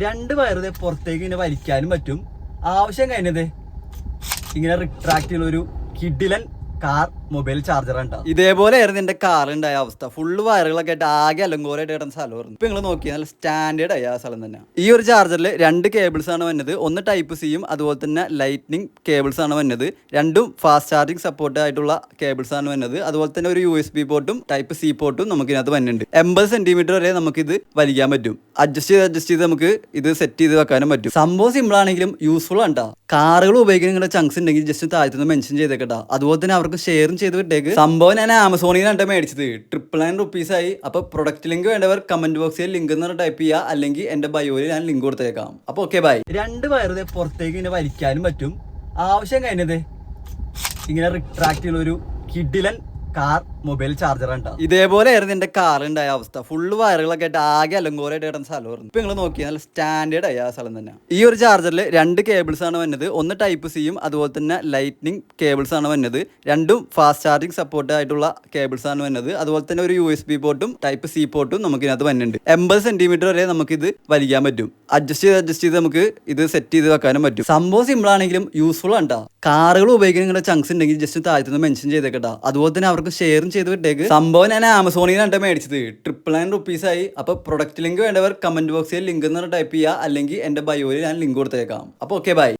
രണ്ട് വയറ് പുറത്തേക്ക് ഇങ്ങനെ വലിക്കാനും പറ്റും. ആവശ്യം കഴിഞ്ഞത് ഇങ്ങനെ റിട്രാക്ട് ചെയ്യുന്ന ഒരു കിഡിലൻ കാർ മൊബൈൽ ചാർജറാണ് ട്ടോ. ഇതേപോലെ ആയിരുന്നു എന്റെ കാർ ഉണ്ടായ അവസ്ഥ. ഫുള്ള് വയറുകളൊക്കെ ആയിട്ട് ആകെ അലങ്കോലായിട്ട് കിടന്ന സ്ഥലമായിരുന്നു. ഇപ്പൊ നിങ്ങൾ നോക്കിയാൽ നല്ല സ്റ്റാൻഡേർഡ് ആയി ആ സ്ഥലം തന്നെ. ഈ ഒരു ചാർജറിൽ രണ്ട് കേബിൾസ് ആണ് വന്നത്. ഒന്ന് ടൈപ്പ് സിയും അതുപോലെ തന്നെ ലൈറ്റ്നിങ് കേബിൾസ് ആണ് വന്നത്. രണ്ടും ഫാസ്റ്റ് ചാർജിങ് സപ്പോർട്ട് ആയിട്ടുള്ള കേബിൾസ് ആണ് വന്നത്. അതുപോലെ തന്നെ ഒരു USB പോർട്ടും ടൈപ്പ് സി പോർട്ടും നമുക്ക് ഇതിനകത്ത് വന്നിട്ടുണ്ട്. 80 സെന്റിമീറ്റർ വരെ നമുക്ക് ഇത് വലിക്കാൻ പറ്റും. അഡ്ജസ്റ്റ് ചെയ്ത് നമുക്ക് ഇത് സെറ്റ് ചെയ്ത് വെക്കാനും പറ്റും. സംഭവം സിമ്പിൾ ആണെങ്കിലും യൂസ്ഫുൾ ആണ് ട്ടോ. കാറുകൾ ഉപയോഗിക്കുന്ന നിങ്ങളുടെ ചങ്ക്സ് ഉണ്ടെങ്കിൽ ജസ്റ്റ് താഴത്തുനിന്ന് മെൻഷൻ ചെയ്തേക്കട്ടോ. അതുപോലെ തന്നെ അവർക്ക് ഷെയറും ചെയ്ത് വിട്ടേക്ക്. സംഭവം ഞാൻ ആമസോണിൽ നിന്നാണ് മേടിച്ചത്. 999 rupees ആയി. അപ്പൊ പ്രൊഡക്റ്റ് ലിങ്ക് വേണ്ടവർ കമന്റ് ബോക്സിൽ ലിങ്ക് എന്ന് ടൈപ്പ് ചെയ്യുക, അല്ലെങ്കിൽ എന്റെ ബയോയിൽ ഞാൻ ലിങ്ക് കൊടുത്തേക്കാം. അപ്പൊ ഓക്കെ ബൈ. രണ്ട് വയറ് പുറത്തേക്ക് ഇങ്ങനെ വലിക്കാനും പറ്റും. ആവശ്യം കഴിഞ്ഞത് ഇങ്ങനെ റിട്രാക്ട് ചെയ്യുന്ന ഒരു കിഡിലൻ കാർ മൊബൈൽ ചാർജറാണ് ട്ടോ. ഇതേപോലെ ആയിരുന്നു എന്റെ കാർ ഉണ്ടായ അവസ്ഥ. ഫുള്ള് വയറുകളൊക്കെ ആയിട്ട് ആകെ അലങ്കോലായിട്ട് കിടന്ന സ്ഥലമായിരുന്നു. ഇപ്പൊ നിങ്ങൾ നോക്കിയാൽ നല്ല സ്റ്റാൻഡേർഡ് ആയി ആ സ്ഥലം തന്നെ. ഈ ഒരു ചാർജറിൽ രണ്ട് കേബിൾസ് ആണ് വന്നത്. ഒന്ന് ടൈപ്പ് സിയും അതുപോലെ തന്നെ ലൈറ്റ്നിങ് കേബിൾസ് ആണ് വന്നത്. രണ്ടും ഫാസ്റ്റ് ചാർജിങ് സപ്പോർട്ട് ആയിട്ടുള്ള കേബിൾസ് ആണ് വന്നത്. അതുപോലെ തന്നെ ഒരു USB പോർട്ടും ടൈപ്പ് സി പോർട്ടും നമുക്ക് ഇതിനകത്ത് വന്നിട്ടുണ്ട്. 80 സെന്റിമീറ്റർ വരെ നമുക്ക് ഇത് വലിക്കാൻ പറ്റും. അഡ്ജസ്റ്റ് ചെയ്ത് നമുക്ക് ഇത് സെറ്റ് ചെയ്ത് വെക്കാനും പറ്റും. സംഭവം സിമ്പിൾ ആണെങ്കിലും യൂസ്ഫുൾ ആണ് ട്ടോ. കാറുകൾ ഉപയോഗിക്കുന്ന നിങ്ങളുടെ ചങ്ക്സ് ഉണ്ടെങ്കിൽ ജസ്റ്റ് താഴത്തുനിന്ന് മെൻഷൻ ചെയ്തേക്കട്ടോ. അതുപോലെ തന്നെ അവർക്ക് ഷെയറും ചെയ്ത് വിട്ടേക്ക്. സംഭവം ഞാൻ ആമസോണിൽ നിന്നാണ് മേടിച്ചത്. 999 rupees ആയി. അപ്പൊ പ്രൊഡക്റ്റ് ലിങ്ക് വേണ്ടവർ കമന്റ് ബോക്സിൽ ലിങ്ക് എന്ന് ടൈപ്പ് ചെയ്യുക, അല്ലെങ്കിൽ എന്റെ ബയോയിൽ ഞാൻ ലിങ്ക് കൊടുത്തേക്കാം. അപ്പൊ ഓക്കെ ബൈ.